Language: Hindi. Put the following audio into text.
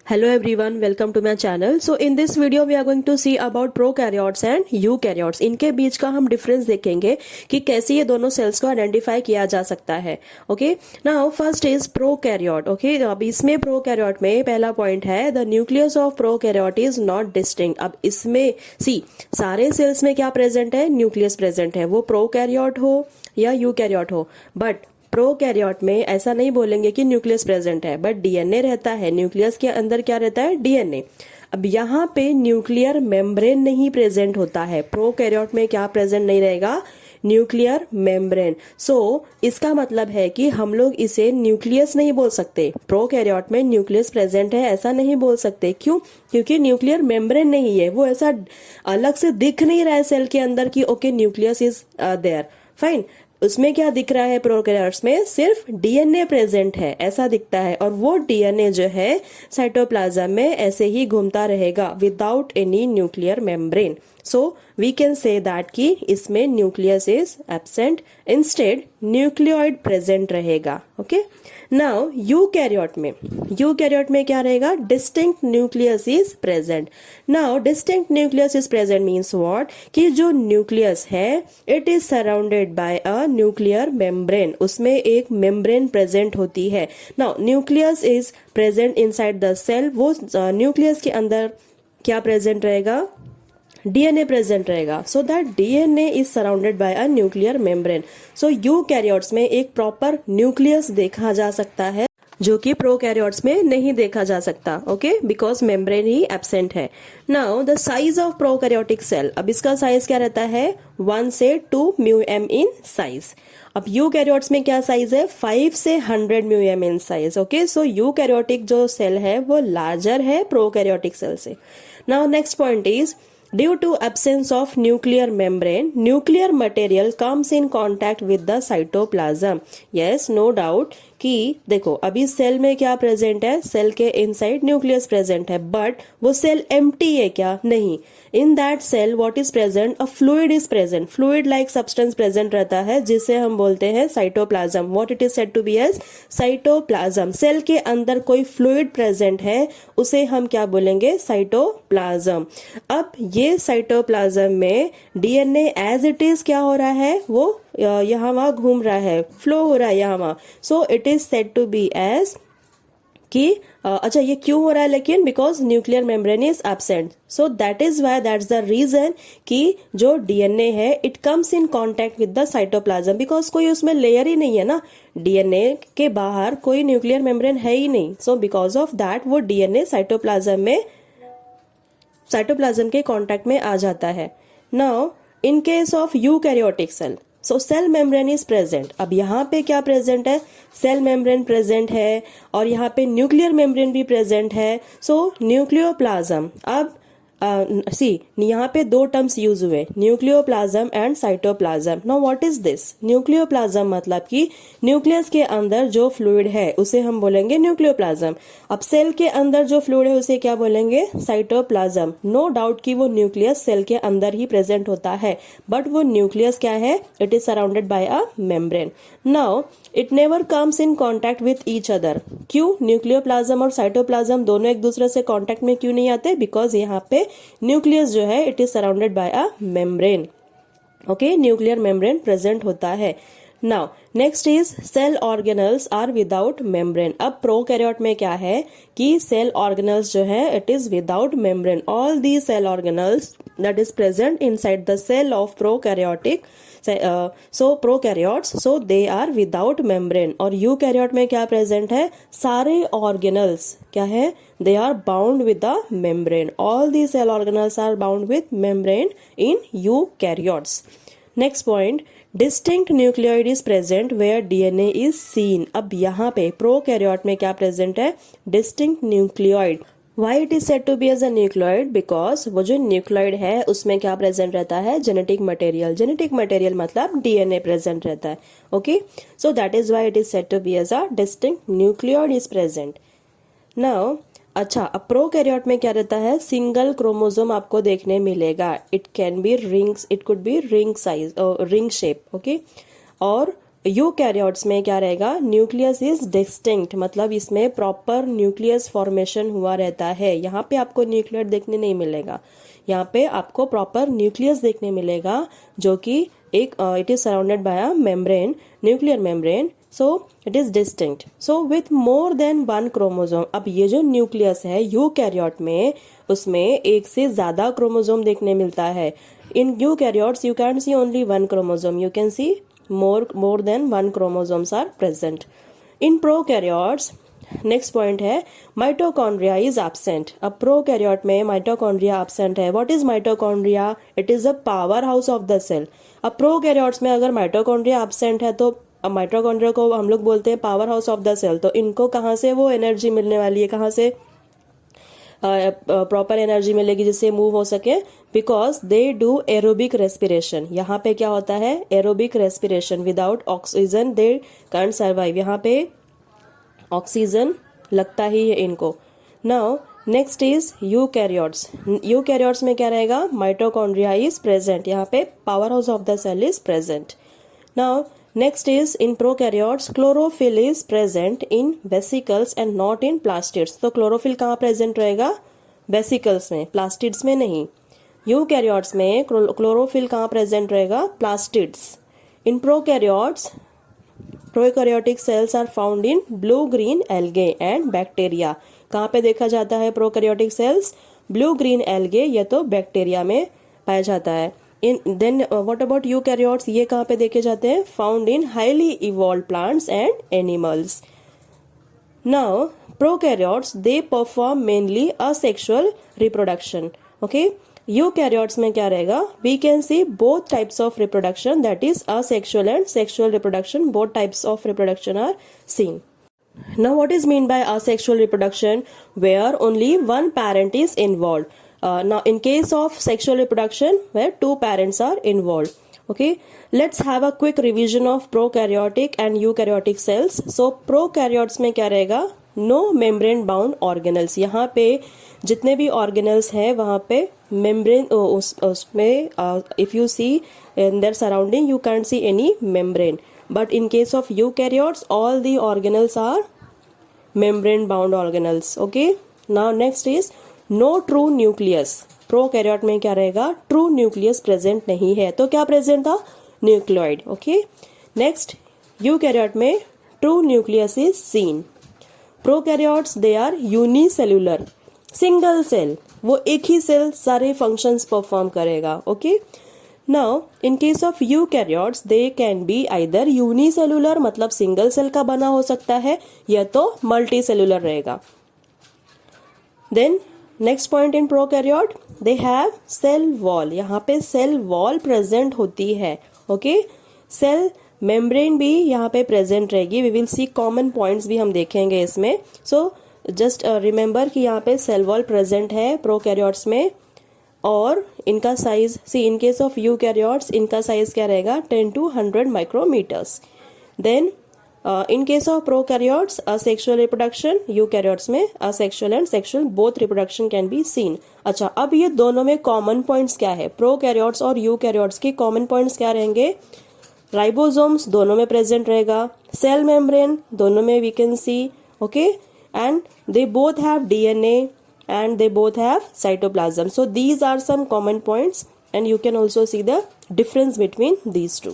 Hello everyone, welcome to my channel. So in this video we are going to see about prokaryotes and eukaryotes. इनके बीच का हम डिफरेंस देखेंगे कि कैसे ये दोनों सेल्स को आइडेंटिफाई किया जा सकता है. Okay, now first is prokaryote. Okay, अब इसमें प्रोकैरियोट में पहला पॉइंट है the nucleus of prokaryote is not distinct. अब इसमें सारे सेल्स में क्या प्रेजेंट है? न्यूक्लियस प्रेजेंट है, वो प्रोकैरियोट हो या यूकैरियोट हो. बट प्रोकैरियोट में ऐसा नहीं बोलेंगे कि न्यूक्लियस प्रेजेंट है, बट डीएनए रहता है. न्यूक्लियस के अंदर क्या रहता है? डीएनए. अब यहाँ पे न्यूक्लियर मेम्ब्रेन नहीं प्रेजेंट होता है. प्रोकैरियोट में क्या प्रेजेंट नहीं रहेगा? Nuclear membrane. सो इसका मतलब है कि हम लोग इसे न्यूक्लियस नहीं बोल सकते. प्रोकैरियोट में न्यूक्लियस प्रेजेंट है ऐसा नहीं बोल सकते. क्यों? क्योंकि न्यूक्लियर मेम्ब्रेन नहीं है, वो ऐसा अलग से दिख नहीं रहा है सेल के अंदर कि okay nucleus is there. Fine, उसमें क्या दिख रहा है? प्रोकैरियोट्स में सिर्फ डीएनए प्रेजेंट है ऐसा दिखता है, और वो डीएनए जो है साइटोप्लाज्म में ऐसे ही घूमता रहेगा without any nuclear membrane. So we can say that कि इसमें nucleus is absent, instead nucleoid present रहेगा. ओके, नाउ यूकैरियोट में क्या रहेगा? Distinct nucleus is present. Now distinct nucleus is present means what? कि जो न्यूक्लियस है it is surrounded by a nuclear membrane. उसमें एक मेम्ब्रेन प्रेजेंट होती है. Now nucleus is present inside the cell. वो न्यूक्लियस के अंदर क्या प्रेजेंट रहेगा? डीएनए प्रेजेंट रहेगा. So that DNA is surrounded by a nuclear membrane. So eukaryotes में एक प्रॉपर न्यूक्लियस देखा जा सकता है जो कि प्रोकैरियोट्स में नहीं देखा जा सकता. ओके, बिकॉज मेम्ब्रेन ही एब्सेंट है. Now the size of prokaryotic cell. अब इसका साइज क्या रहता है? 1 से 2 म्यूएम इन साइज. अब यूकैरियोट्स में क्या साइज है? 5 से 100 mu m in size. Okay, so eukaryotic जो सेल है वो लार्जर है प्रोकैरियोटिक सेल से. Now next point is due to absence of nuclear membrane, nuclear material comes in contact with the cytoplasm. Yes, no doubt कि देखो अभी सेल में क्या प्रेजेंट है? सेल के इनसाइड न्यूक्लियस प्रेजेंट है, बट वो सेल एम्प्टी है क्या? नहीं. In that cell what is present? A fluid is present. Fluid like substance present रहता है जिसे हम बोलते हैं cytoplasm. What it is said to be as? Cytoplasm. Cell के अंदर कोई फ्लूइड प्रेजेंट है उसे हम क्या बोलेंगे? साइटोप्लाज्म. अब ये साइटोप्लाज्म में डीएनए एज इट इज क्या हो रहा है? वो यहाँ वहां घूम रहा है, फ्लो हो रहा है यहाँ वहां. So it is said to be as कि अच्छा ये क्यों हो रहा है लेकिन? Because nuclear membrane is absent. So that is why, that's the reason कि जो डीएनए है it comes in contact with the cytoplasm. Because कोई उसमें लेयर ही नहीं है ना, डीएनए के बाहर कोई न्यूक्लियर मेम्ब्रेन है ही नहीं. सो बिकॉज ऑफ दैट वो डीएनए साइटोप्लाज्म के कॉन्टेक्ट में आ जाता है. Now in case of eukaryotic cell, so cell membrane is present. अब यहाँ पे क्या प्रेजेंट है? सेल मेम्ब्रेन प्रेजेंट है और यहाँ पे न्यूक्लियर मेम्ब्रेन भी प्रेजेंट है. सो न्यूक्लियोप्लाज्म. अब यहाँ पे दो टर्म्स यूज हुए, nucleoplasm and cytoplasm. Now what is this? Nucleoplasm मतलब कि न्यूक्लियस के अंदर जो फ्लूइड है उसे हम बोलेंगे न्यूक्लियोप्लाज्म. अब सेल के अंदर जो फ्लूइड है उसे क्या बोलेंगे? साइटोप्लाज्म. नो डाउट कि वो न्यूक्लियस सेल के अंदर ही प्रेजेंट होता है, बट वो न्यूक्लियस क्या है? It is surrounded by a membrane. Now it never comes in contact with each other. क्यों? न्यूक्लियोप्लाज्म और साइटोप्लाज्म दोनों एक दूसरे से कॉन्टैक्ट में क्यों नहीं आते? बिकॉज यहाँ पे न्यूक्लियस जो है it is surrounded by a membrane. Okay, nuclear membrane present होता है. Now next is cell organelles are without membrane. अब प्रोकैरियोट में क्या है कि सेल ऑर्गेनल्स जो है it is without membrane. All the cell organelles that is present inside the cell of prokaryotic prokaryotes, so they are without membrane. और eukaryote में क्या present है? सारे organelles क्या है? They are bound with the membrane. All these cell organelles are bound with membrane in eukaryotes. Next point, distinct nucleoid is present where DNA is seen. अब यहाँ पे prokaryote में क्या present है? Distinct nucleoid. Why it is said to be as a nucleoid? Because वो जो न्यूक्लियोइड है उसमें क्या प्रेजेंट रहता है? Genetic material. जेनेटिक मटेरियल मतलब डीएनए प्रेजेंट रहता है. Okay, so that is why it is said to be as a distinct nucleoid is present. Now अच्छा, अब प्रोकैरियोट में क्या रहता है? सिंगल क्रोमोसोम आपको देखने मिलेगा. It can be rings, it could be ring size, ring shape. Okay, और यूकैरियोट्स में क्या रहेगा, न्यूक्लियस इज डिस्टिंक्ट, मतलब इसमें प्रॉपर न्यूक्लियस फॉर्मेशन हुआ रहता है। यहाँ पे आपको न्यूक्लियर देखने नहीं मिलेगा, यहाँ पे आपको प्रॉपर न्यूक्लियस देखने मिलेगा जो कि एक it is surrounded by a membrane, nuclear membrane, so it is distinct, so with more than one chromosome. अब ये जो न्यूक्लियस है यूकैरियोट में, उसमें एक से ज्यादा क्रोमोसोम देखने मिलता है। In eukaryotes you can see only one chromosome, you can see more than one chromosomes are present. In prokaryotes, next point है माइटोकॉन्ड्रिया इज एब्सेंट। अब प्रोकैरियोट में माइटोकॉन्ड्रिया एब्सेंट है। What is mitochondria? It is a power house of the cell. अब प्रोकैरियोट्स में अगर माइटोकॉन्ड्रिया एब्सेंट है तो माइटोकॉन्ड्रिया को हम लोग बोलते हैं power house of the cell. तो इनको कहाँ से वो एनर्जी मिलने वाली है, कहाँ से प्रॉपर एनर्जी मिलेगी जिससे मूव हो सके? Because they do aerobic respiration. यहाँ पे क्या होता है? Aerobic respiration. Without oxygen they can't survive. यहाँ पे ऑक्सीजन लगता ही है इनको। Now next is eukaryotes. Eukaryotes में क्या रहेगा? Mitochondria is present. यहाँ पे power house of the cell is present. Now next is in prokaryotes chlorophyll is present in vesicles and not in plastids. तो क्लोरोफिल कहाँ प्रेजेंट रहेगा? वेसिकल्स में, प्लास्टिड्स में नहीं। यूकैरियोट्स में क्लोरोफिल कहाँ प्रेजेंट रहेगा? Plastids. In prokaryotes prokaryotic cells are found in blue green algae and bacteria. कहाँ पे देखा जाता है prokaryotic cells? Blue green algae, ये तो बैक्टीरिया में पाया जाता है। In then what about eukaryotes? ये कहाँ पे देखे जाते हैं? Found in highly evolve plants and animals. Now prokaryotes they perform mainly asexual reproduction. Okay, eukaryotes में क्या रहेगा? We can C both types of reproduction, that is asexual and sexual reproduction. Both types of reproduction are seen. Now what is mean by asexual reproduction? Where only one parent is involved. Now in case of sexual reproduction where two parents are involved. Okay, let's have a quick revision of prokaryotic and eukaryotic cells. So prokaryotes में क्या रहेगा? No membrane bound organelles. यहाँ पे जितने भी organelles हैं वहाँ पे membrane उसमें if you see in their surrounding you can't see any membrane. But in case of eukaryotes, all the organelles are membrane bound organelles. Okay. Now next is no true nucleus. Prokaryote में क्या रहेगा? ट्रू न्यूक्लियस प्रेजेंट नहीं है। तो क्या प्रेजेंट था? न्यूक्लियोइड। ओके, नेक्स्ट यूकैरियोट में true nucleus is seen. Prokaryotes they are unicellular, single cell, वो एक ही सेल सारे फंक्शंस परफॉर्म करेगा। Okay, Now, in case of eukaryotes, they can be either unicellular, मतलब सिंगल सेल का बना हो सकता है, या तो मल्टीसेलुलर रहेगा। Then next point in prokaryote, they have cell wall. यहाँ पे cell wall present होती है। Okay, cell membrane भी यहाँ पे present रहेगी। We will see common points भी हम देखेंगे इसमें। So just remember कि यहाँ पे cell wall present है prokaryotes में, और इनका size, see in case of eukaryotes इनका साइज क्या रहेगा? 10 to 100 micrometres. Then in case of prokaryotes asexual reproduction, eukaryotes में asexual and sexual both reproduction can be seen. अच्छा, अब ये दोनों में कॉमन पॉइंट्स क्या है? प्रोकैरियोट्स और यूकैरियोट्स के कॉमन पॉइंट्स क्या रहेंगे? राइबोसोम्स दोनों में प्रेजेंट रहेगा, सेल मेम्ब्रेन दोनों में we can see, okay, and they both have DNA and they both have cytoplasm. So these are some common points and you can also see the difference between these two.